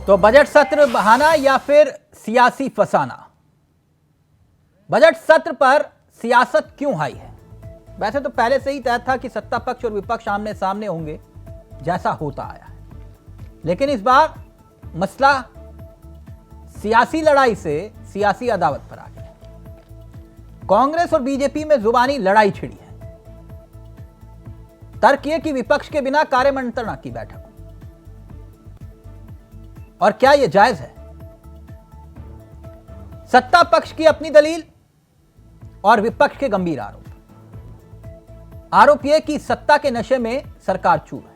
तो बजट सत्र बहाना या फिर सियासी फसाना? बजट सत्र पर सियासत क्यों आई है? वैसे तो पहले से ही तय था कि सत्ता पक्ष और विपक्ष आमने सामने होंगे, जैसा होता आया है। लेकिन इस बार मसला सियासी लड़ाई से सियासी अदावत पर आ गया। कांग्रेस और बीजेपी में जुबानी लड़ाई छिड़ी है। तर्क यह कि विपक्ष के बिना कार्यमंत्रणा की बैठक, और क्या यह जायज है? सत्ता पक्ष की अपनी दलील और विपक्ष के गंभीर आरोप यह कि सत्ता के नशे में सरकार चूर है,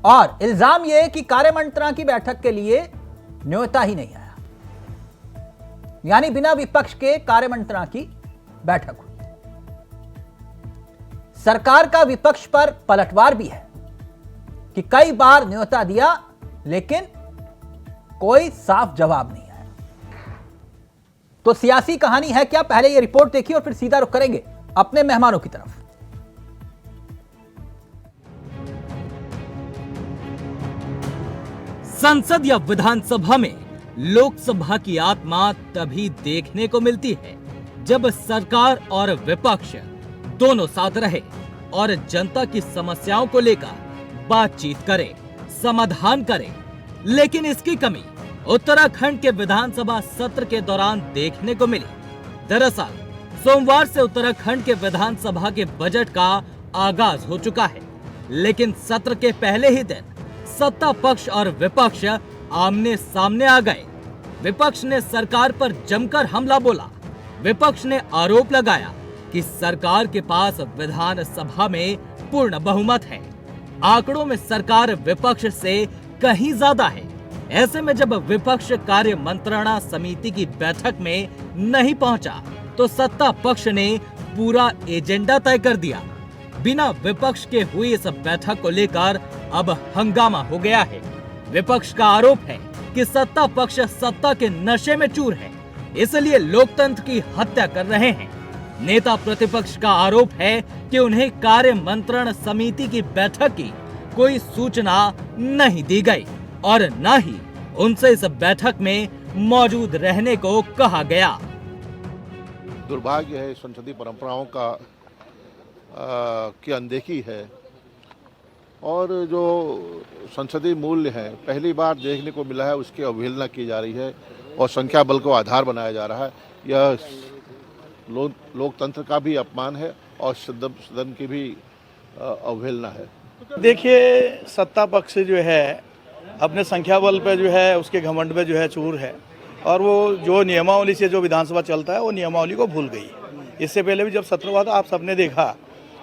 और इल्जाम यह कि कार्यमंत्रणा की बैठक के लिए न्योता ही नहीं आया, यानी बिना विपक्ष के कार्यमंत्रणा की बैठक हुई। सरकार का विपक्ष पर पलटवार भी है कि कई बार न्योता दिया लेकिन कोई साफ जवाब नहीं आया। तो सियासी कहानी है क्या? पहले यह रिपोर्ट देखिए और फिर सीधा रुख करेंगे अपने मेहमानों की तरफ। संसद या विधानसभा में लोकसभा की आत्मा तभी देखने को मिलती है जब सरकार और विपक्ष दोनों साथ रहे और जनता की समस्याओं को लेकर बातचीत करे, समाधान करे। लेकिन इसकी कमी उत्तराखंड के विधानसभा सत्र के दौरान देखने को मिली। दरअसल सोमवार से उत्तराखंड के विधानसभा के बजट का आगाज हो चुका है, लेकिन सत्र के पहले ही दिन सत्ता पक्ष और विपक्ष आमने सामने आ गए। विपक्ष ने सरकार पर जमकर हमला बोला। विपक्ष ने आरोप लगाया कि सरकार के पास विधानसभा में पूर्ण बहुमत है। आंकड़ों में सरकार विपक्ष से कहीं ज्यादा है। ऐसे में जब विपक्ष कार्य मंत्रणा समिति की बैठक में नहीं पहुंचा तो सत्ता पक्ष ने पूरा एजेंडा तय कर दिया। बिना विपक्ष के हुई इस बैठक को लेकर अब हंगामा हो गया है। विपक्ष का आरोप है कि सत्ता पक्ष सत्ता के नशे में चूर है, इसलिए लोकतंत्र की हत्या कर रहे हैं। नेता प्रतिपक्ष का आरोप है कि उन्हें कार्य मंत्रण समिति की बैठक की कोई सूचना नहीं दी गई और न ही उनसे इस बैठक में मौजूद रहने को कहा गया। दुर्भाग्य है, संसदीय परंपराओं का की अनदेखी है और जो संसदीय मूल्य है पहली बार देखने को मिला है, उसकी अवहेलना की जा रही है और संख्या बल को आधार बनाया जा रहा है। यह लोकतंत्र का भी अपमान है और सदन की भी अवहेलना है। देखिए, सत्ता पक्ष जो है अपने संख्या बल पे जो है उसके घमंड में जो है चूर है, और वो जो नियमावली से जो विधानसभा चलता है वो नियमावली को भूल गई। इससे पहले भी जब सत्र हुआ था आप सबने देखा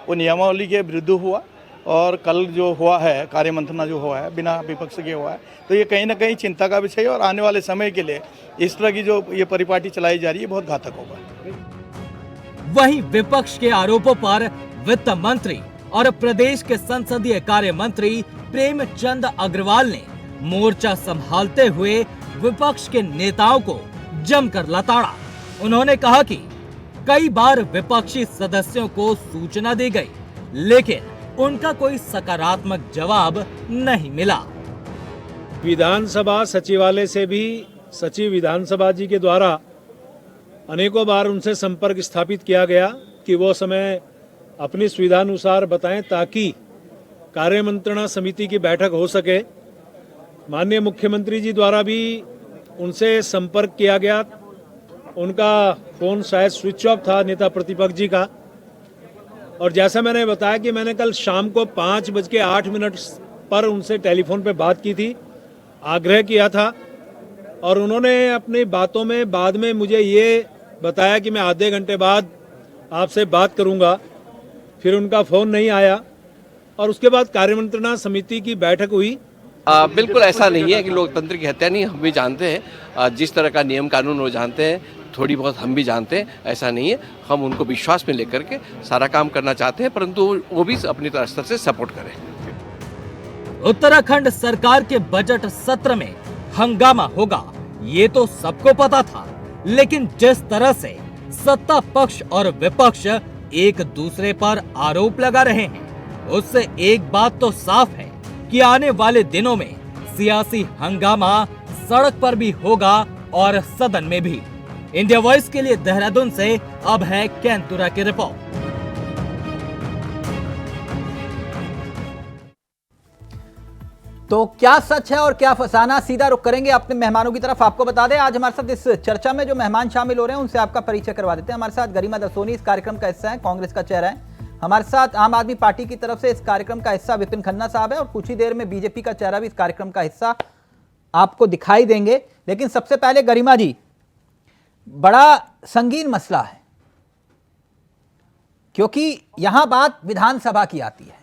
वो नियमावली के विरुद्ध हुआ, और कल जो हुआ है कार्य मंत्रणा जो हुआ है बिना विपक्ष के हुआ है, तो ये कहीं ना कहीं चिंता का विषय है और आने वाले समय के लिए इस तरह की जो ये परिपाटी चलाई जा रही है बहुत घातक होगा। वहीं विपक्ष के आरोपों पर वित्त मंत्री और प्रदेश के संसदीय कार्य मंत्री प्रेमचंद अग्रवाल ने मोर्चा संभालते हुए विपक्ष के नेताओं को जमकर लताड़ा। उन्होंने कहा कि कई बार विपक्षी सदस्यों को सूचना दी गई, लेकिन उनका कोई सकारात्मक जवाब नहीं मिला। विधानसभा सचिवालय से भी सचिव विधानसभा जी के द्वारा अनेकों बार उनसे संपर्क स्थापित किया गया कि वो समय अपनी सुविधानुसार बताएं ताकि कार्य मंत्रणा समिति की बैठक हो सके। माननीय मुख्यमंत्री जी द्वारा भी उनसे संपर्क किया गया, उनका फोन शायद स्विच ऑफ था नेता प्रतिपक्ष जी का, और जैसा मैंने बताया कि मैंने कल शाम को 5:08 पर उनसे टेलीफोन पे बात की थी, आग्रह किया था, और उन्होंने अपनी बातों में बाद में मुझे ये बताया कि मैं आधे घंटे बाद आपसे बात करूंगा। फिर उनका फोन नहीं आया और उसके बाद कार्यमंत्रणा समिति की बैठक हुई। बिल्कुल ऐसा नहीं है कि लोकतंत्र की हत्या नहीं, हम भी जानते हैं जिस तरह का नियम कानून वो जानते हैं, थोड़ी बहुत हम भी जानते हैं। ऐसा नहीं है, हम उनको विश्वास में लेकर के सारा काम करना चाहते हैं, परंतु वो भी अपनी स्तर से सपोर्ट करें। उत्तराखंड सरकार के बजट सत्र में हंगामा होगा ये तो सबको पता था, लेकिन जिस तरह से सत्ता पक्ष और विपक्ष एक दूसरे पर आरोप लगा रहे हैं, उससे एक बात तो साफ है कि आने वाले दिनों में सियासी हंगामा सड़क पर भी होगा और सदन में भी। इंडिया वॉइस के लिए देहरादून से अब है कैंतुरा की रिपोर्ट। तो क्या सच है और क्या फसाना, सीधा रुख करेंगे अपने मेहमानों की तरफ। आपको बता दें आज हमारे साथ इस चर्चा में जो मेहमान शामिल हो रहे हैं उनसे आपका परिचय करवा देते हैं। हमारे साथ गरिमा दसोनी इस कार्यक्रम का हिस्सा है, कांग्रेस का चेहरा है। हमारे साथ आम आदमी पार्टी की तरफ से इस कार्यक्रम का हिस्सा विपिन खन्ना साहब है और कुछ ही देर में बीजेपी का चेहरा भी इस कार्यक्रम का हिस्सा आपको दिखाई देंगे। लेकिन सबसे पहले गरिमा जी, बड़ा संगीन मसला है क्योंकि यहां बात विधानसभा की आती है।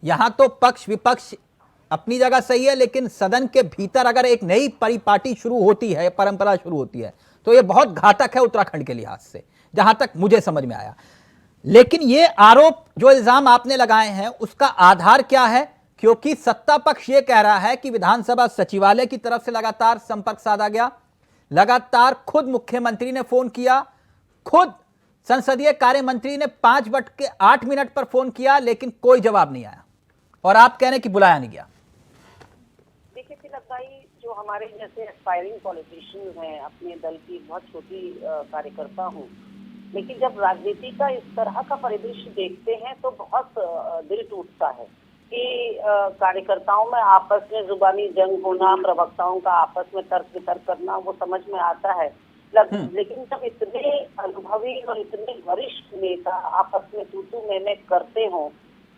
यहां तो पक्ष विपक्ष अपनी जगह सही है, लेकिन सदन के भीतर अगर एक नई परिपाटी शुरू होती है, परंपरा शुरू होती है, तो यह बहुत घातक है उत्तराखंड के लिहाज से, जहां तक मुझे समझ में आया। लेकिन ये आरोप जो इल्जाम आपने लगाए हैं उसका आधार क्या है? क्योंकि सत्ता पक्ष ये कह रहा है कि विधानसभा सचिवालय की तरफ से लगातार संपर्क साधा गया, लगातार खुद मुख्यमंत्री ने फोन किया, खुद संसदीय कार्य मंत्री ने 5:08 पर फोन किया, लेकिन कोई जवाब नहीं आया और आप कह रहे हैं कि बुलाया नहीं गया। देखिए तिलक भाई, जो हमारे जैसे एस्पायरिंग पॉलिटिशियंस हैं, अपने दल की बहुत छोटी कार्यकर्ता हूँ, लेकिन जब राजनीति का इस तरह का परिदृश्य देखते हैं तो बहुत दिल टूटता है कि कार्यकर्ताओं में आपस में जुबानी जंग होना, प्रवक्ताओं का आपस में तर्क वितर्क करना, वो समझ में आता है। लेकिन जब इतने अनुभवी और इतने वरिष्ठ नेता आपस में तू मैं करते हों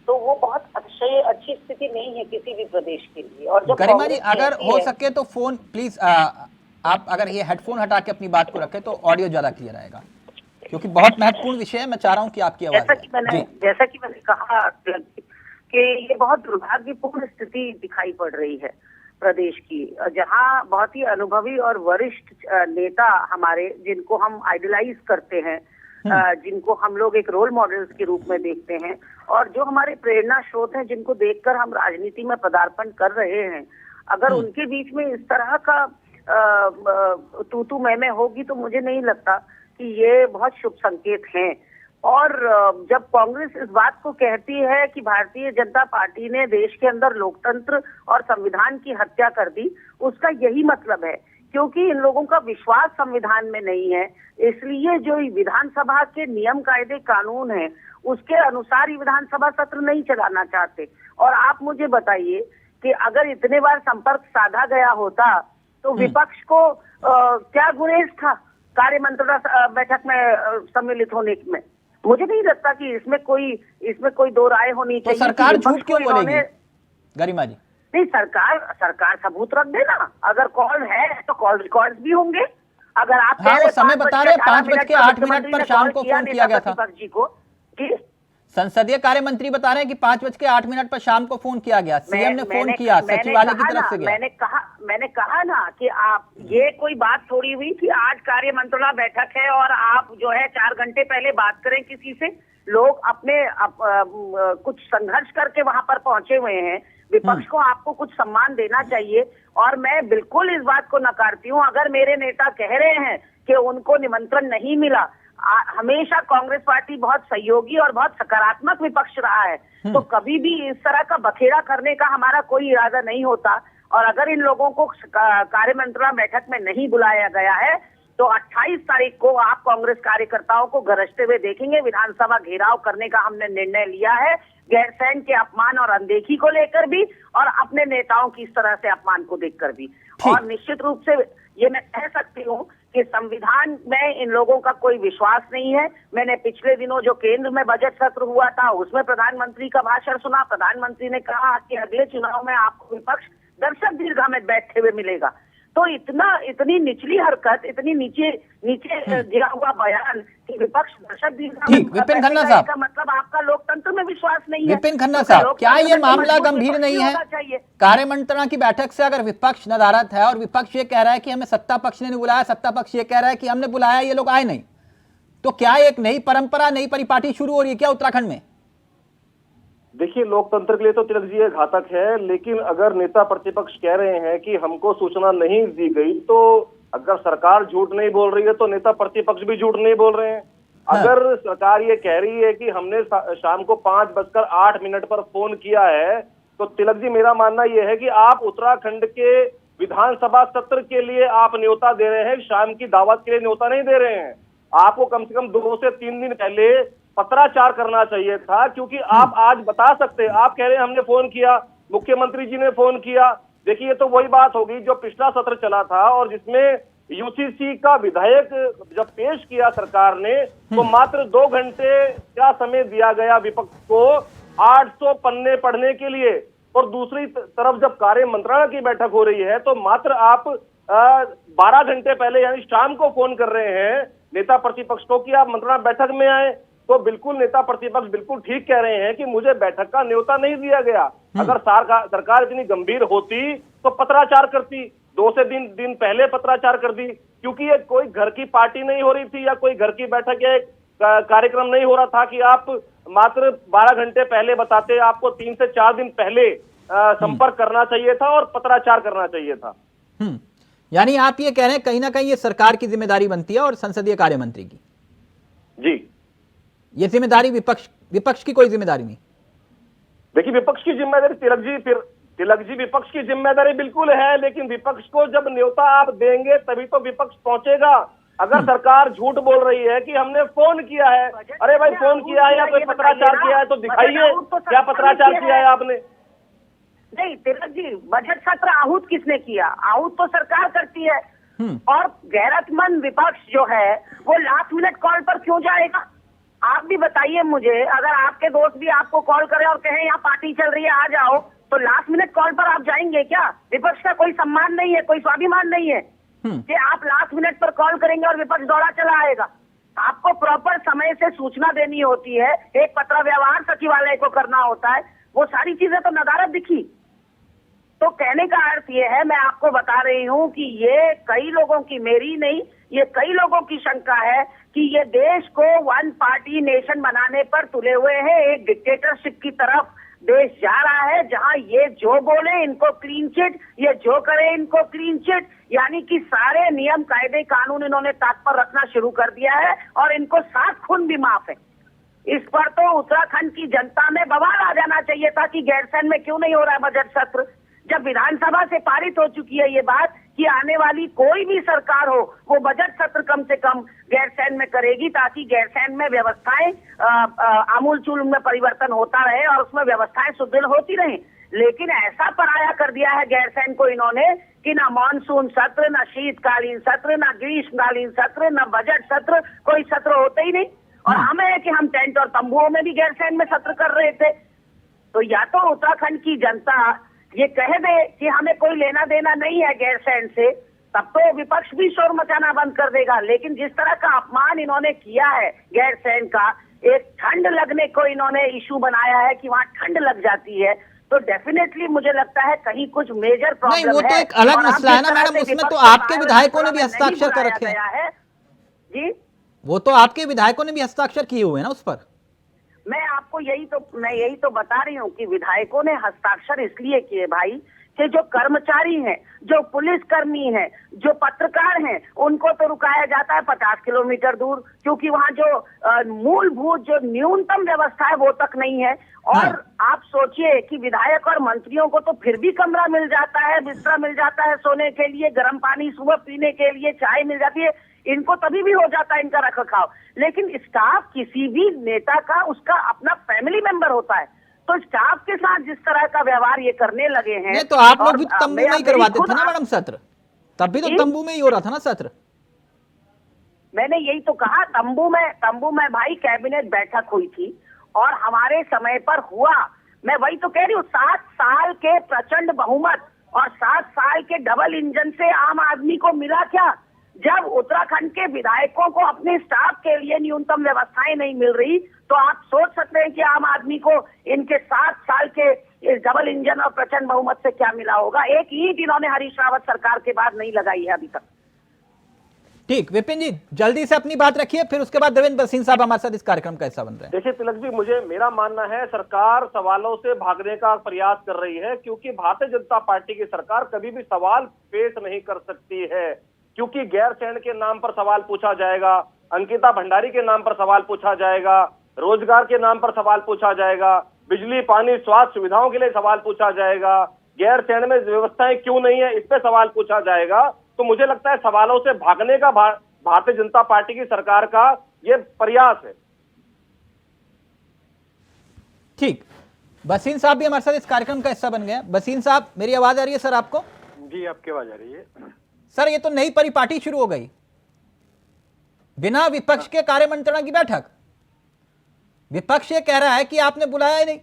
तो वो बहुत अच्छी स्थिति नहीं है किसी भी प्रदेश के लिए। और जब गरिमा जी, अगर हो सके तो फोन प्लीज आप अगर ये हेडफोन हटा के अपनी बात को रखें तो ऑडियो ज्यादा क्लियर आएगा, क्योंकि बहुत महत्वपूर्ण विषय है। मैं चाह रहा हूं कि आपकी आवाज जैसा कि मैंने कहा कि ये बहुत दुर्भाग्यपूर्ण स्थिति दिखाई पड़ रही है प्रदेश की, जहां बहुत ही अनुभवी और वरिष्ठ नेता हमारे, जिनको हम आइडलाइज करते हैं, जिनको हम लोग एक रोल मॉडल्स के रूप में देखते हैं और जो हमारे प्रेरणा स्रोत हैं, जिनको देखकर हम राजनीति में पदार्पण कर रहे हैं, अगर उनके बीच में इस तरह का तू मैं होगी तो मुझे नहीं लगता कि ये बहुत शुभ संकेत हैं। और जब कांग्रेस इस बात को कहती है कि भारतीय जनता पार्टी ने देश के अंदर लोकतंत्र और संविधान की हत्या कर दी, उसका यही मतलब है, क्योंकि इन लोगों का विश्वास संविधान में नहीं है। इसलिए जो विधानसभा के नियम कायदे कानून है उसके अनुसार ही विधानसभा सत्र नहीं चलाना चाहते। और आप मुझे बताइए कि अगर इतने बार संपर्क साधा गया होता तो विपक्ष को क्या गुरेज था कार्य मंत्रणा बैठक में सम्मिलित होने में? मुझे नहीं लगता कि इसमें कोई दो राय होनी चाहिए। तो सरकार झूठ क्यों बोलेगी गरिमा जी? नहीं, सरकार सबूत रख देना। अगर कॉल है तो कॉल रिकॉर्ड्स भी होंगे। अगर आप वो समय बता रहे 5:08 पर शाम को फोन किया गया था जी को, संसदीय कार्य मंत्री बता रहे हैं कि 5:08 पर शाम को फोन किया गया, सीएम ने फोन किया, सचिवालय की तरफ से गया। मैंने कहा ना कि आप, ये कोई बात थोड़ी हुई कि आज कार्य मंत्रणा बैठक है और आप जो है 4 घंटे पहले बात करें किसी से। लोग अपने कुछ संघर्ष करके वहां पर पहुंचे हुए हैं। विपक्ष को आपको कुछ सम्मान देना चाहिए। और मैं बिल्कुल इस बात को नकारती हूँ अगर मेरे नेता कह रहे हैं कि उनको निमंत्रण नहीं मिला। हमेशा कांग्रेस पार्टी बहुत सहयोगी और बहुत सकारात्मक विपक्ष रहा है, तो कभी भी इस तरह का बखेड़ा करने का हमारा कोई इरादा नहीं होता। और अगर इन लोगों को कार्य मंत्रणा बैठक में नहीं बुलाया गया है तो 28 तारीख को आप कांग्रेस कार्यकर्ताओं को गरजते हुए देखेंगे। विधानसभा घेराव करने का हमने निर्णय लिया है, गैरसैंण के अपमान और अनदेखी को लेकर भी और अपने नेताओं की इस तरह से अपमान को देखकर भी। और निश्चित रूप से ये मैं कह सकती हूँ कि संविधान में इन लोगों का कोई विश्वास नहीं है। मैंने पिछले दिनों जो केंद्र में बजट सत्र हुआ था उसमें प्रधानमंत्री का भाषण सुना। प्रधानमंत्री ने कहा कि अगले चुनाव में आपको विपक्ष दर्शक दीर्घा में बैठे हुए मिलेगा। तो इतनी निचली हरकत, इतनी नीचे गिरा हुआ बयान कि विपक्ष दर्शक दीर्घा में विपिन खन्ना साहब का मतलब आपका लोकतंत्र में विश्वास नहीं है। विपिन खन्ना साहब, क्या ये मामला गंभीर नहीं है? कार्य मंत्रणा की बैठक से अगर विपक्ष नदारद है और विपक्ष ये कह रहा है कि हमें सत्ता पक्ष ने नहीं बुलाया, सत्ता पक्ष ये कह रहा है कि हमने बुलाया, ये लोग आए नहीं, तो क्या एक नई परंपरा, नई परिपाटी शुरू हो रही है क्या उत्तराखंड में? देखिए, लोकतंत्र के लिए तो तिलक जी ये घातक है, लेकिन अगर नेता प्रतिपक्ष कह रहे हैं कि हमको सूचना नहीं दी गई, तो अगर सरकार झूठ नहीं बोल रही है तो नेता प्रतिपक्ष भी झूठ नहीं बोल रहे हैं। अगर सरकार ये कह रही है कि हमने शाम को 5:08 पर फोन किया है, तो तिलक जी, मेरा मानना यह है कि आप उत्तराखंड के विधानसभा सत्र के लिए आप न्योता दे रहे हैं, शाम की दावत के लिए न्योता नहीं दे रहे हैं। आपको कम से कम 2 से 3 दिन पहले पत्राचार करना चाहिए था, क्योंकि आप आज बता सकते हैं। आप कह रहे हैं हमने फोन किया, मुख्यमंत्री जी ने फोन किया। देखिए, तो वही बात होगी जो पिछला सत्र चला था और जिसमें यूसीसी का विधेयक जब पेश किया सरकार ने, तो मात्र 2 घंटे का समय दिया गया विपक्ष को 800 पन्ने पढ़ने के लिए। और दूसरी तरफ जब कार्य मंत्रणा की बैठक हो रही है तो मात्र आप 12 घंटे पहले यानी शाम को फोन कर रहे हैं नेता प्रतिपक्ष को कि आप मंत्रणा बैठक में आए। तो बिल्कुल नेता प्रतिपक्ष बिल्कुल ठीक कह रहे हैं कि मुझे बैठक का न्योता नहीं दिया गया। अगर सरकार इतनी गंभीर होती तो पत्राचार करती, 2 से दिन पहले पत्राचार कर दी, क्योंकि ये कोई घर की पार्टी नहीं हो रही थी या कोई घर की बैठक या एक कार्यक्रम नहीं हो रहा था कि आप मात्र 12 घंटे पहले बताते। आपको 3 से 4 दिन पहले संपर्क करना चाहिए था और पत्राचार करना चाहिए था। यानी आप ये कह रहे हैं कहीं ना कहीं ये सरकार की जिम्मेदारी बनती है और संसदीय कार्य मंत्री की। जी, ये जिम्मेदारी विपक्ष की कोई जिम्मेदारी नहीं। देखिए, विपक्ष की जिम्मेदारी तिलक जी विपक्ष की जिम्मेदारी बिल्कुल है, लेकिन विपक्ष को जब न्योता आप देंगे तभी तो विपक्ष पहुंचेगा। अगर सरकार झूठ बोल रही है कि हमने फोन किया है, अरे भाई फोन किया है या कोई पत्राचार किया है तो दिखाइए क्या पत्राचार किया है आपने। नहीं तिलक जी, बजट सत्र आहूत किसने किया? आहूत तो सरकार करती है। और गैरतमंद विपक्ष जो है वो लास्ट मिनट कॉल पर क्यों जाएगा? आप भी बताइए मुझे, अगर आपके दोस्त भी आपको कॉल करें और कहें यहाँ पार्टी चल रही है आ जाओ, तो लास्ट मिनट कॉल पर आप जाएंगे क्या? विपक्ष का कोई सम्मान नहीं है, कोई स्वाभिमान नहीं है कि आप लास्ट मिनट पर कॉल करेंगे और विपक्ष दौड़ा चला आएगा। आपको प्रॉपर समय से सूचना देनी होती है, एक पत्र व्यवहार सचिवालय को करना होता है, वो सारी चीजें तो नदारद दिखी। तो कहने का अर्थ ये है, मैं आपको बता रही हूँ कि ये कई लोगों की, मेरी नहीं, ये कई लोगों की शंका है कि ये देश को वन पार्टी नेशन बनाने पर तुले हुए हैं, एक डिक्टेटरशिप की तरफ देश जा रहा है, जहां ये जो बोले इनको क्लीन चिट, ये जो करे इनको क्लीन चिट, यानी कि सारे नियम कायदे कानून इन्होंने ताक पर रखना शुरू कर दिया है और इनको 7 खून भी माफ है। इस पर तो उत्तराखंड की जनता में बवाल आ जाना चाहिए था कि गैरसैंण में क्यों नहीं हो रहा है बजट सत्र। जब विधानसभा से पारित हो चुकी है ये बात कि आने वाली कोई भी सरकार हो वो बजट सत्र कम से कम गैरसैंण में करेगी, ताकि गैरसैंण में व्यवस्थाएं आमूल चूल में परिवर्तन होता रहे और उसमें व्यवस्थाएं सुदृढ़ होती रहें। लेकिन ऐसा पराया कर दिया है गैरसैंण को इन्होंने कि ना मानसून सत्र, ना शीतकालीन सत्र, ना ग्रीष्मकालीन सत्र, ना बजट सत्र, कोई सत्र होते ही नहीं। और हमें है कि हम टेंट और तंबुओं में भी गैरसैंण में सत्र कर रहे थे। तो या तो उत्तराखंड की जनता ये कह दे कि हमें कोई लेना देना नहीं है गैरसैंण से, तब तो विपक्ष भी शोर मचाना बंद कर देगा। लेकिन जिस तरह का अपमान इन्होंने किया है गैरसैंण का, एक ठंड लगने को इन्होंने इशू बनाया है कि वहां ठंड लग जाती है, तो डेफिनेटली मुझे लगता है कहीं कुछ मेजर प्रॉब्लम है। नहीं, वो तो एक अलग मसला है ना मैडम, उसमें तो आपके विधायकों ने भी हस्ताक्षर कर रखे हैं जी। वो तो आपके विधायकों ने भी हस्ताक्षर किए हुए हैं ना उस पर। मैं यही तो बता रही हूँ कि विधायकों ने हस्ताक्षर इसलिए किए भाई कि जो कर्मचारी हैं, जो पुलिसकर्मी हैं, जो पत्रकार हैं, उनको तो रुकाया जाता है 50 किलोमीटर दूर, क्योंकि वहाँ जो मूलभूत जो न्यूनतम व्यवस्था है वो तक नहीं है। और आप सोचिए कि विधायक और मंत्रियों को तो फिर भी कमरा मिल जाता है, बिस्तरा मिल जाता है सोने के लिए, गर्म पानी सुबह पीने के लिए, चाय मिल जाती है, इनको तभी भी हो जाता है इनका रखरखाव। लेकिन स्टाफ किसी भी नेता का उसका अपना फैमिली मेंबर होता है, तो स्टाफ के साथ जिस तरह का व्यवहार ये करने लगे हैं, तो आप लोग भी तंबू में ही करवाते थे ना मैडम सत्र, तब भी तो तंबू में ही हो रहा था ना सत्र। मैंने यही तो कहा, तंबू में भाई कैबिनेट बैठक हुई थी और हमारे समय पर हुआ। मैं वही तो कह रही हूँ, 7 साल के प्रचंड बहुमत और 7 साल के डबल इंजन से आम आदमी को मिला क्या? जब उत्तराखंड के विधायकों को अपने स्टाफ के लिए न्यूनतम व्यवस्थाएं नहीं मिल रही, तो आप सोच सकते हैं कि आम आदमी को इनके 7 साल के इस डबल इंजन और प्रचंड बहुमत से क्या मिला होगा। एक ईंट इन्होंने हरीश रावत सरकार के बाद नहीं लगाई है अभी तक। ठीक, विपिन जी जल्दी से अपनी बात रखिए, फिर उसके बाद देवेंद्र भसीन साहब हमारे साथ इस कार्यक्रम का हिस्सा बन रहे हैं। देखिए तिलक जी, मेरा मानना है सरकार सवालों से भागने का प्रयास कर रही है, क्योंकि भारतीय जनता पार्टी की सरकार कभी भी सवाल पेश नहीं कर सकती है, क्योंकि गैरसैंण के नाम पर सवाल पूछा जाएगा, अंकिता भंडारी के नाम पर सवाल पूछा जाएगा, रोजगार के नाम पर सवाल पूछा जाएगा, बिजली, पानी, स्वास्थ्य सुविधाओं के लिए सवाल पूछा जाएगा, गैर चयन में व्यवस्थाएं क्यों नहीं है, इस पे सवाल पूछा जाएगा। तो मुझे लगता है सवालों से भागने का भारतीय जनता पार्टी की सरकार का ये प्रयास है। ठीक, बसीन साहब भी हमारे साथ इस कार्यक्रम का हिस्सा बन गए। बसीन साहब, मेरी आवाज आ रही है सर आपको? जी, आपकी आवाज आ रही है सर। ये तो नई परिपाटी शुरू हो गई, बिना विपक्ष के कार्य मंत्रणा की बैठक। विपक्ष ये कह रहा है कि आपने बुलाया ही नहीं।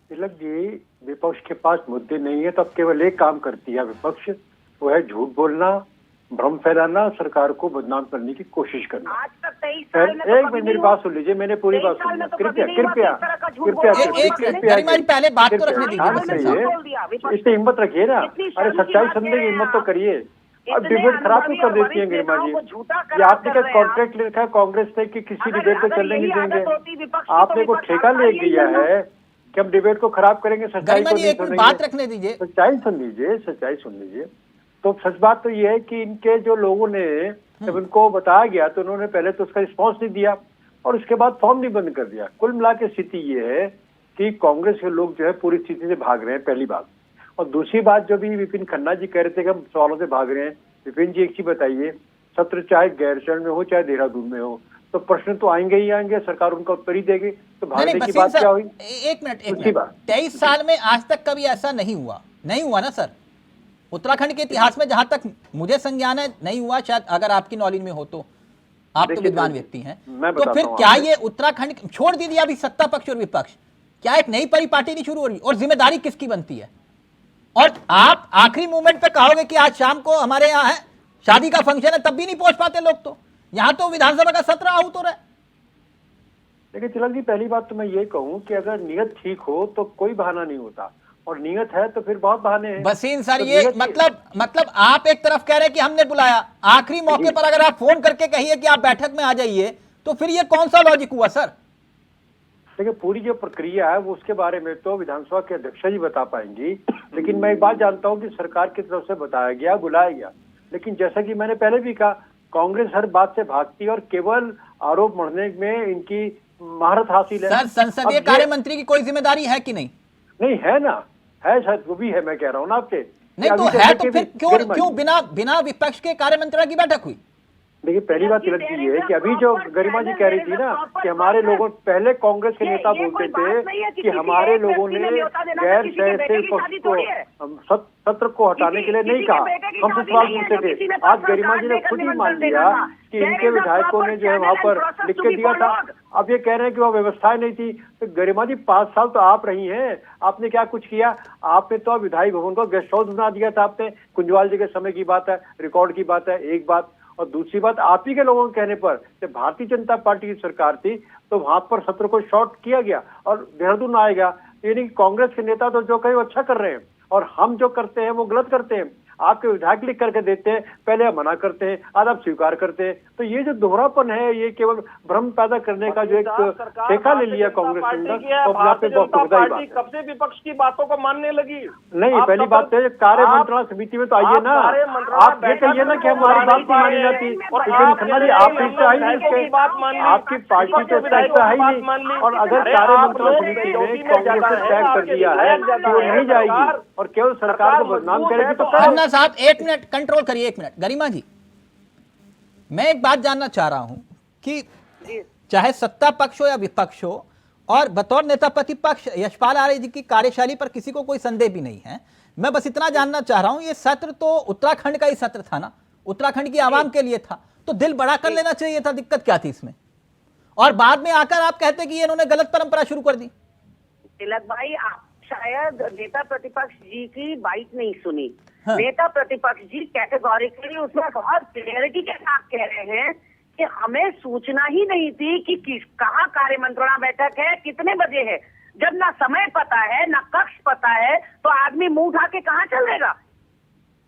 तिलक जी, विपक्ष के पास मुद्दे नहीं है तो अब केवल एक काम करती है विपक्ष, वो है झूठ बोलना, भ्रम फैलाना, सरकार को बदनाम करने की कोशिश करना। आज तक 23 साल में एक मिनट मेरी बात सुन लीजिए, मैंने पूरी बात सुन ली। कृपया कृपया पहले बात तो रखने दीजिए। इससे हिम्मत रखिए ना, अरे सच्चाई सुनने की हिम्मत तो करिए। अब डिबेट खराब क्यों कर देती है गरिमा जी? ये आपने क्या कॉन्ट्रैक्ट लिखा है कांग्रेस से कि किसी डिबेट पे चलने नहीं देंगे? आपने को ठेका ले लिया है कि हम डिबेट को खराब करेंगे, सच्चाई को नहीं सुनेंगे। बात रखने दीजिए, सच्चाई सुन लीजिए, सच्चाई सुन लीजिए। तो सच बात तो ये है कि इनके जो लोगों ने जब उनको बताया गया तो उन्होंने पहले तो उसका रिस्पॉन्स नहीं दिया और उसके बाद फॉर्म भी बंद कर दिया। कुल मिला के स्थिति ये है कि कांग्रेस के लोग जो है पूरी स्थिति से भाग रहे हैं, पहली बात। और दूसरी बात, जो भी विपिन खन्ना जी कह रहे थे कि हम सवालों से भाग रहे हैं, विपिन जी एक चीज बताइए, सत्र चाहे गैरसैंण में हो चाहे देहरादून में हो, तो प्रश्न तो आएंगे ही आएंगे, सरकार उनका उत्तर ही देगी, तो भागने की बात क्या हुई? एक मिनट 23 साल में आज तक कभी ऐसा नहीं हुआ ना सर? उत्तराखंड के इतिहास में जहां तक मुझे संज्ञान है नहीं हुआ, शायद अगर आपकी नॉलेज में हो तो, आप तो विद्वान व्यक्ति हैं। तो फिर क्या ये उत्तराखंड छोड़ दीजिए अभी सत्ता पक्ष और विपक्ष, क्या एक नई परिपाटी नहीं शुरू हो रही? और जिम्मेदारी किसकी बनती है? और आप आखिरी मोमेंट पे कहोगे कि आज शाम को हमारे यहाँ है शादी का फंक्शन है, तब भी नहीं पहुंच पाते लोग। तो यहाँ तो विधानसभा का सत्र आहूत हो रहा है। देखिए तिलक जी, पहली बात तो मैं ये कहूँ कि अगर नियत ठीक हो तो कोई बहाना नहीं होता, और नियत है तो फिर बहुत बहाने हैं। बसीन सर, ये मतलब आप एक तरफ कह रहे हैं कि हमने बुलाया, आखिरी मौके पर अगर आप फोन करके कहिए कि आप बैठक में आ जाइए, तो फिर ये कौन सा लॉजिक हुआ सर? देखिए पूरी जो प्रक्रिया है वो उसके बारे में तो विधानसभा के अध्यक्ष जी बता पाएंगी, लेकिन मैं एक बात जानता हूँ कि सरकार की तरफ से बताया गया, बुलाया गया। लेकिन जैसा कि मैंने पहले भी कहा, कांग्रेस हर बात से भागती है और केवल आरोप मढ़ने में इनकी महारत हासिल है। सर, संसदीय कार्य मंत्री की कोई जिम्मेदारी है कि नहीं? नहीं है ना, है शायद, वो भी है, मैं कह रहा हूँ ना आपसे। नहीं तो है तो फिर क्यों बिना विपक्ष के कार्य मंत्रणा की बैठक हुई? देखिए पहली बात तिलक जी है कि अभी जो गरिमा जी कह रही थी ना कि हमारे लोगों, पहले कांग्रेस के नेता बोलते थे कि हमारे लोगों ने गैर से सत्र को हटाने के लिए नहीं कहा, हमसे सवाल पूछते थे। आज गरिमा जी ने खुद ही मान लिया कि इनके विधायकों ने जो है वहां पर लिख के दिया था। अब ये कह रहे हैं कि वह व्यवस्थाएं नहीं थी। तो गरिमा जी 5 साल तो आप रही हैं, आपने क्या कुछ किया? आपने तो विधायक भवन को गेस्ट हाउस बना दिया था आपने, कुंजवाल जी के समय की बात है, रिकॉर्ड की बात है, एक बात। और दूसरी बात, आप ही के लोगों के कहने पर जब भारतीय जनता पार्टी की सरकार थी तो वहां पर सत्र को शॉर्ट किया गया और देहरादून आएगा। यानी कांग्रेस के नेता तो जो कहे वो अच्छा कर रहे हैं और हम जो करते हैं वो गलत करते हैं। आपके विधायक लिख करके देते हैं, पहले हम मना करते हैं, आज आप स्वीकार करते हैं। तो ये जो दोहरापन है, ये केवल भ्रम पैदा करने का जो एक ठेका ले लिया कांग्रेस ने। कब से विपक्ष की बातों को मानने लगी? नहीं, पहली बात है कार्य मंत्रणा समिति में तो आइए ना, आप ये कहिए ना कि हमारी बात नहीं मानी जाती। खन्ना जी, आप हिस्सा ही नहीं, आपकी पार्टी तो हिस्सा ही नहीं। और अगर कार्य मंत्रणा समिति ने कांग्रेस ने तय कर दिया है कि वो नहीं जाएगी और केवल सरकार को बदनाम करेगी तो साहब 1 मिनट कंट्रोल करिए, 1 मिनट। गरिमा जी, मैं एक बात जानना चाह रहा हूं कि चाहे सत्ता पक्ष हो या विपक्ष हो, और बतौर नेता प्रतिपक्ष यशपाल आर्य जी की कार्यशैली पर किसी को कोई संदेह भी नहीं है। मैं बस इतना जानना चाह रहा हूं, ये सत्र तो उत्तराखंड का ही सत्र था ना, उत्तराखंड की आवाम के लिए था, तो दिल बड़ा कर लेना चाहिए था। दिक्कत क्या थी इसमें? और बाद में आकर आप कहते कि इन्होंने गलत परंपरा शुरू कर दी। तिलक भाई, आप शायद नेता प्रतिपक्ष जी की बाइट नहीं सुनी। हाँ। नेता प्रतिपक्ष जी कैटेगोरिकली उसमें बहुत क्लियरिटी के साथ कह रहे हैं कि हमें सूचना ही नहीं थी कि कहाँ कार्य मंत्रणा बैठक है, कितने बजे है। जब ना समय पता है ना कक्ष पता है तो आदमी मुंह उठा के कहाँ चलेगा?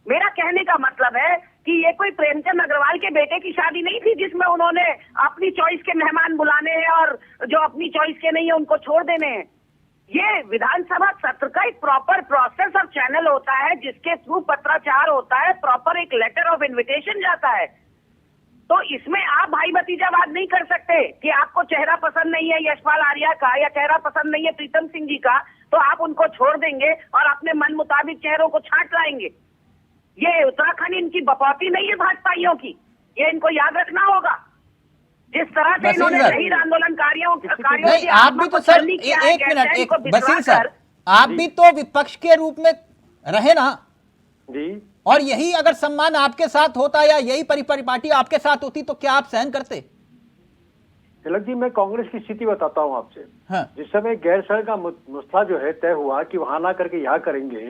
मेरा कहने का मतलब है कि ये कोई प्रेमचंद अग्रवाल के बेटे की शादी नहीं थी जिसमें उन्होंने अपनी चॉइस के मेहमान बुलाने हैं और जो अपनी चॉइस के नहीं है उनको छोड़ देने हैं। ये विधानसभा सत्र का एक प्रॉपर प्रोसेस और चैनल होता है जिसके थ्रू पत्राचार होता है, प्रॉपर एक लेटर ऑफ इनविटेशन जाता है। तो इसमें आप भाई भतीजावाद नहीं कर सकते कि आपको चेहरा पसंद नहीं है यशपाल आर्या का या चेहरा पसंद नहीं है प्रीतम सिंह जी का, तो आप उनको छोड़ देंगे और अपने मन मुताबिक चेहरों को छांट लाएंगे। ये उत्तराखंड इनकी बपौती नहीं है भाजपाइयों की, ये इनको याद रखना होगा। जिस तरह से इन्होंने शहीद आंदोलनकारियों नहीं, आप भी तो सर एक मिनट, बसीर सर आप भी तो विपक्ष के रूप में रहे ना जी, और यही अगर सम्मान आपके साथ होता या यही परिपाटी आपके साथ होती तो क्या आप सहन करते? तिलक जी, मैं कांग्रेस की स्थिति बताता हूं आपसे। हाँ। जिस समय गैरसैंण का मसला जो है तय हुआ कि वहां ना करके यहाँ करेंगे,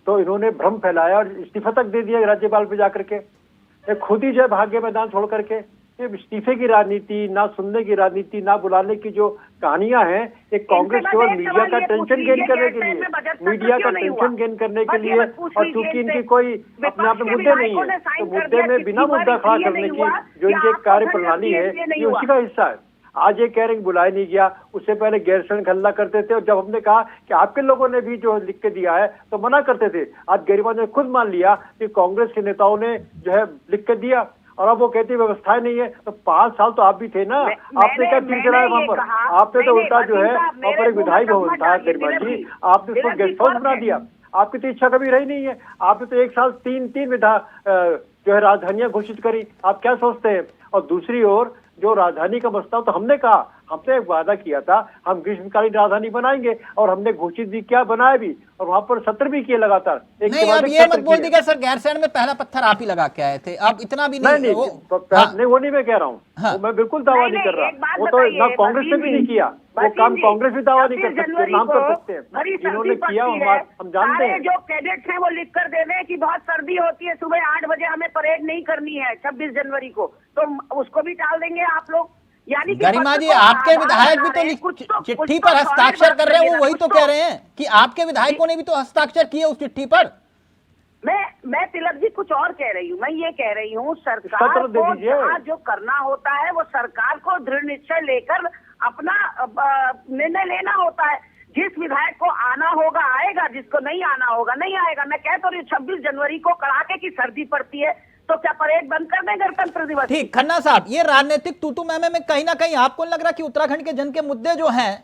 तो इन्होंने भ्रम फैलाया और इस्तीफा तक दे दिया राज्यपाल पे जाकर के। ये खुद ही जो है भाग्य मैदान छोड़ करके, ये इस्तीफे की राजनीति, ना सुनने की राजनीति, ना बुलाने की जो कहानियां हैं, एक कांग्रेस केवल मीडिया का टेंशन गेन करने के लिए, मीडिया का टेंशन गेन करने के लिए, और चूंकि इनकी कोई अपने आप में मुद्दे नहीं है, तो मुद्दे में बिना मुद्दा खड़ा करने की जो इनकी कार्य प्रणाली है, ये उसी का हिस्सा है। आज ये कह रहे हैं बुलाया नहीं गया, उससे पहले गैरसैंण हल्ला करते थे, और जब हमने कहा कि आपके लोगों ने भी जो लिख के दिया है तो मना करते थे। आज गरिमा ने खुद मान लिया कि कांग्रेस के नेताओं ने जो है लिख के दिया, और अब वो कहती व्यवस्थाएं नहीं है। तो 5 साल तो आप भी थे ना, आपने क्या चीज कराया वहां पर? आपने तो उल्टा जो है वहां पर एक विधायी भवन था गरिमा जी, आपने उसको गेस्ट हाउस बना दिया। आपकी तो इच्छा कभी रही नहीं है। आपने तो एक साल तीन विधा जो है राजधानियां घोषित करी। आप क्या सोचते हैं? और दूसरी ओर जो राजधानी का मसला, तो हमने कहा, हमने एक वादा किया था हम ग्रीष्मकालीन राजधानी बनाएंगे, और हमने घोषित भी किया, बनाया भी, और वहां पर सत्र भी किए लगातार। नहीं, अब ये मत बोल दीजिएगा सर गैरसैंण में पहला पत्थर आप ही लगा के आए थे, अब इतना भी नहीं। नहीं, वो नहीं मैं कह रहा हूँ, हाँ। मैं बिल्कुल दावा नहीं कर रहा। वो तो ना कांग्रेस ने भी नहीं किया, वो काम कांग्रेस भी दावा नहीं कर सकते, नाम कर सकते हैं। जिन्होंने किया हम जानते हैं। जो कैडेट्स हैं वो लिख कर दे दें कि बहुत सर्दी होती है, सुबह 8 बजे हमें परेड नहीं करनी है 26 जनवरी को, तो उसको भी टाल देंगे आप लोग। यानी गरिमा जी, आपके विधायक भी तो चिट्ठी पर हस्ताक्षर कर रहे हैं, वो वही तो कह रहे हैं कि आपके विधायकों ने भी तो हस्ताक्षर किए उस चिट्ठी पर। मैं तिलक जी कुछ और कह रही हूँ। मैं ये कह रही हूँ सरकार को जहाँ जो करना होता है वो सरकार को दृढ़ निश्चय लेकर अपना निर्णय लेना होता है। जिस विधायक को आना होगा आएगा, जिसको नहीं आना होगा नहीं आएगा। मैं कह तो रही हूँ 26 जनवरी को कड़ाके की सर्दी पड़ती है, तो क्या परेड बंद कर दें गणतंत्र दिवस? ठीक, खन्ना साहब, ये राजनीतिक तूतू मैमे में कहीं ना कहीं आपको नहीं लग रहा कि उत्तराखंड के जन के मुद्दे जो हैं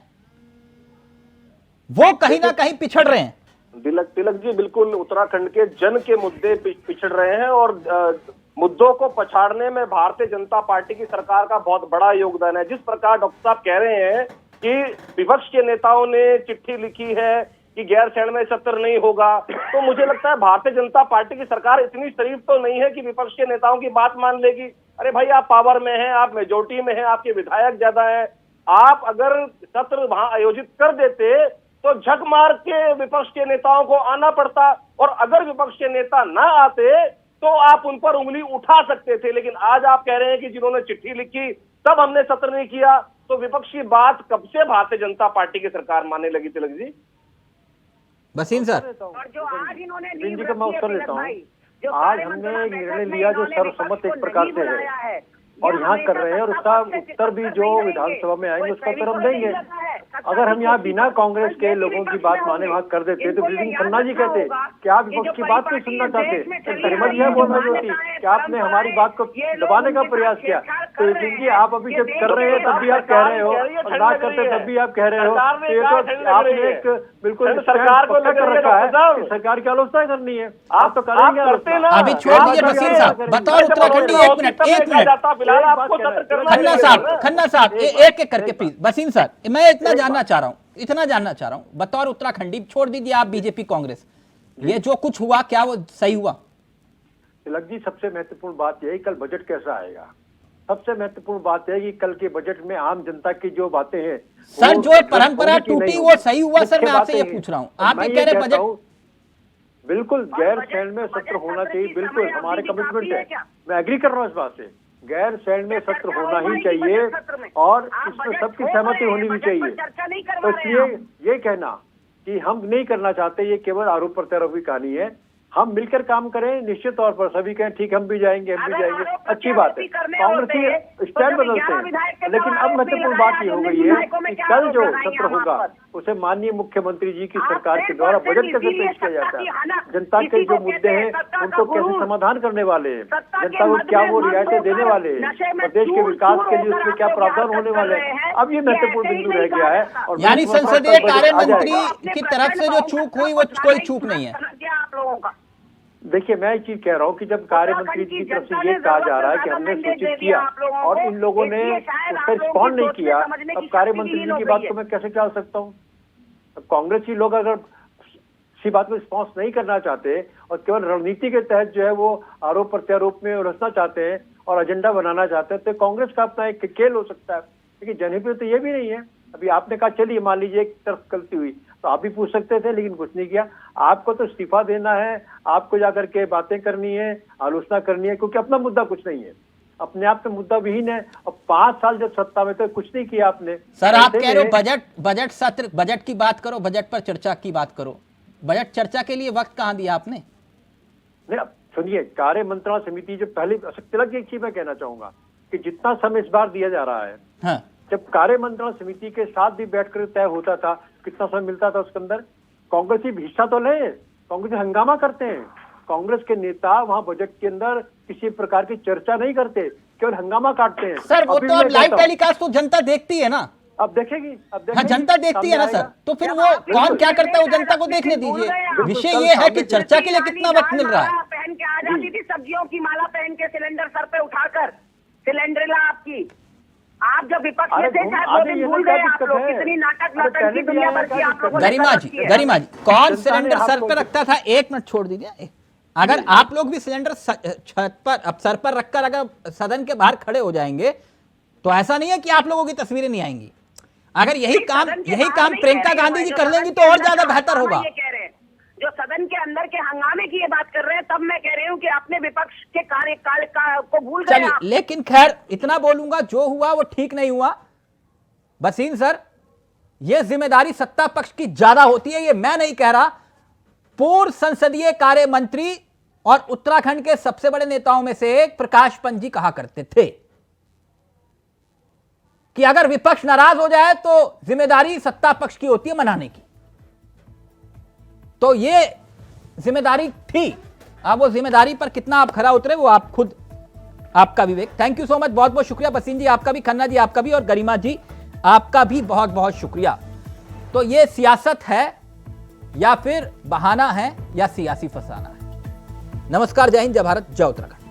वो कहीं ना कहीं पिछड़ रहे हैं? तिलक जी, बिल्कुल उत्तराखंड के जन के मुद्दे पिछड़ रहे हैं, और मुद्दों को पछाड़ने में भारतीय जनता पार्टी की सरकार का बहुत बड़ा योगदान है। जिस प्रकार डॉक्टर साहब कह रहे हैं कि विपक्ष के नेताओं ने चिट्ठी लिखी है कि गैरसैंण में सत्र नहीं होगा, तो मुझे लगता है भारतीय जनता पार्टी की सरकार इतनी शरीफ तो नहीं है कि विपक्ष के नेताओं की बात मान लेगी। अरे भाई, आप पावर में हैं, आप मेजोरिटी में हैं, आपके विधायक ज्यादा हैं। आप अगर सत्र वहां आयोजित कर देते तो झक मार के विपक्ष के नेताओं को आना पड़ता, और अगर विपक्ष के नेता ना आते तो आप उन पर उंगली उठा सकते थे। लेकिन आज आप कह रहे हैं कि जिन्होंने चिट्ठी लिखी तब हमने सत्र नहीं किया, तो विपक्ष की बात कब से भारतीय जनता पार्टी की सरकार मानने लगी? तिलक जी, बसीम सर, और जो आज इन्होंने आज हमने निर्णय लिया जो सर्वसम्मत एक प्रकार से है, और यहाँ कर रहे हैं, और उसका उत्तर भी जो विधानसभा में आएंगे उसका उत्तर हम देंगे। अगर हम यहाँ बिना कांग्रेस के लोगों की बात माने वहाँ कर देते तो ब्रिजिंग खन्ना जी कहते कि आप विपक्ष की बात नहीं सुनना चाहते, तो गरिमा जी बोल रही होती कि आपने हमारी बात को दबाने का प्रयास किया। तो जी, आप अभी जब कर रहे हैं तब भी आप कह रहे हो, और ना करते तब भी आप कह रहे हो, तो ये तो आपने एक बिल्कुल सरकार को कर रखा है, सरकार की आलोचना करनी है। आप तो करेंगे। अभी छोड़ दीजिए बसीम साहब, बताओ उत्तराखंडी, एक मिनट खन्ना साहब एक एक करके प्लीज। बसीम सर, मैं इतना जानना चाह रहा हूं बतौर उत्तराखंडी, छोड़ दीजिए आप बीजेपी कांग्रेस, ये जो कुछ हुआ क्या वो सही हुआ? तिलक जी, सबसे महत्वपूर्ण बात यह है कल बजट कैसा आएगा। सबसे महत्वपूर्ण बात है कि कल के बजट में आम जनता की जो बातें हैं सर, जो परंपरा टूटी वो सही हुआ? सर मैं आपसे ये पूछ रहा हूँ, आप ये कह रहे बजट बिल्कुल गैरसैंण में सत्र होना चाहिए, बिल्कुल हमारे कमिटमेंट है, मैं एग्री कर रहा हूँ इस बात से। गैरसैंण में सत्र होना ही चाहिए, और इसमें सबकी सहमति होनी भी चाहिए। तो इसलिए ये कहना कि हम नहीं करना चाहते, ये केवल आरोप प्रत्यारोप की कहानी है। हम मिलकर काम करें, निश्चित तौर पर सभी कहें ठीक हम भी जाएंगे, अच्छी बात है। कांग्रेसी स्टैंड बदलते हैं, लेकिन अब महत्वपूर्ण बात ये हो गई है कि कल जो सत्र होगा उसे माननीय मुख्यमंत्री जी की सरकार के द्वारा बजट कैसे पेश किया जाता है, जनता के जो मुद्दे हैं उनको कैसे समाधान करने वाले हैं, जनता को क्या वो रियायतें देने वाले हैं, प्रदेश के विकास के लिए उसमें क्या प्रावधान होने वाले हैं, अब ये महत्वपूर्ण बिंदु रह गया है। और यानी संसदीय कार्य मंत्री की तरफ से जो चूक हुई वो कोई चूक नहीं है। आप लोगों का देखिए, मैं एक चीज कह रहा हूँ कि जब कार्य मंत्री जी की तरफ से ये कहा जा रहा है कि हमने सूचित किया और इन लोगों ने उस पर रिस्पॉन्ड नहीं किया, अब कार्य मंत्री जी की बात को मैं कैसे टाल सकता हूँ? अब कांग्रेसी लोग अगर इसी बात में रिस्पॉन्स नहीं करना चाहते और केवल रणनीति के तहत जो है वो आरोप प्रत्यारोप में उलझना चाहते हैं और एजेंडा बनाना चाहते हैं, तो कांग्रेस का अपना एक खेल हो सकता है। लेकिन जनहित में तो ये भी नहीं है। अभी आपने कहा चलिए मान लीजिए एक तरफ गलती हुई तो आप भी पूछ सकते थे, लेकिन कुछ नहीं किया। आपको तो इस्तीफा देना है, आपको जाकर के बातें करनी है, आलोचना करनी है, क्योंकि अपना मुद्दा कुछ नहीं है, अपने आप में मुद्दा विहीन है। और 5 साल जब सत्ता में तो कुछ नहीं किया आपने। सर आप कह रहे हो बजट सत्र, बजट की बात करो, बजट पर चर्चा की बात करो, बजट चर्चा के लिए वक्त कहाँ दिया आपने? नहीं, सुनिए, कार्य मंत्रणा समिति जो पहले तिलक एक चीज मैं कहना चाहूंगा कि जितना समय इस बार दिया जा रहा है, हाँ। जब कार्य मंत्रणा समिति के साथ भी बैठकर तय होता था कितना समय मिलता था उसके अंदर, कांग्रेसी हिस्सा तो ले, कांग्रेसी हंगामा करते हैं। कांग्रेस के नेता वहां बजट के अंदर किसी प्रकार की चर्चा नहीं करते, केवल हंगामा काटते हैं। सर वो तो अब लाइव टेलीकास्ट तो जनता देखती है ना, अब देखेगी, हाँ जनता देखती है ना सर, तो फिर वो कौन क्या करता है वो जनता को देखने दीजिए। विषय ये है कि चर्चा के लिए कितना वक्त मिल रहा है। पहन के आ जाती थी, सब्जियों की माला पहन के, सिलेंडर सर पे उठाकर, सिलेंडरला आपकी, आप जब विपक्ष में थे शायद वो दिन भूल गए आप लोग, कितनी नाटक नौटंकी दुनिया भर की आप लोगों ने। गरिमा जी कौन सिलेंडर सर पर रखता था? एक मिनट छोड़ दीजिए। अगर आप लोग भी सिलेंडर छत पर अब सर पर रखकर अगर सदन के बाहर खड़े हो जाएंगे तो ऐसा नहीं है कि आप लोगों की तस्वीरें नहीं आएंगी। अगर यही काम प्रियंका गांधी जी कर लेंगी तो और ज्यादा बेहतर होगा। जो सदन के अंदर के हंगामे की ये बात कर रहे हैं, तब मैं कह रही हूँ कि अपने विपक्ष के कार्यकाल को भूल गए आप। लेकिन खैर इतना बोलूंगा, जो हुआ वो ठीक नहीं हुआ। बसीन सर, ये जिम्मेदारी सत्ता पक्ष की ज्यादा होती है, ये मैं नहीं कह रहा। पूर्व संसदीय कार्य मंत्री और उत्तराखंड के सबसे बड़े नेताओं में से एक प्रकाश पंत जी कहा करते थे कि अगर विपक्ष नाराज हो जाए तो जिम्मेदारी सत्ता पक्ष की होती है मनाने की। तो ये जिम्मेदारी थी। अब वो जिम्मेदारी पर कितना आप खरा उतरे वो आप खुद, आपका विवेक। थैंक यू सो मच, बहुत बहुत शुक्रिया बसीन जी आपका भी, खन्ना जी आपका भी, और गरिमा जी आपका भी बहुत बहुत शुक्रिया। तो ये सियासत है या फिर बहाना है या सियासी फसाना है? नमस्कार, जय हिंद, जय भारत, जय उत्तराखंड।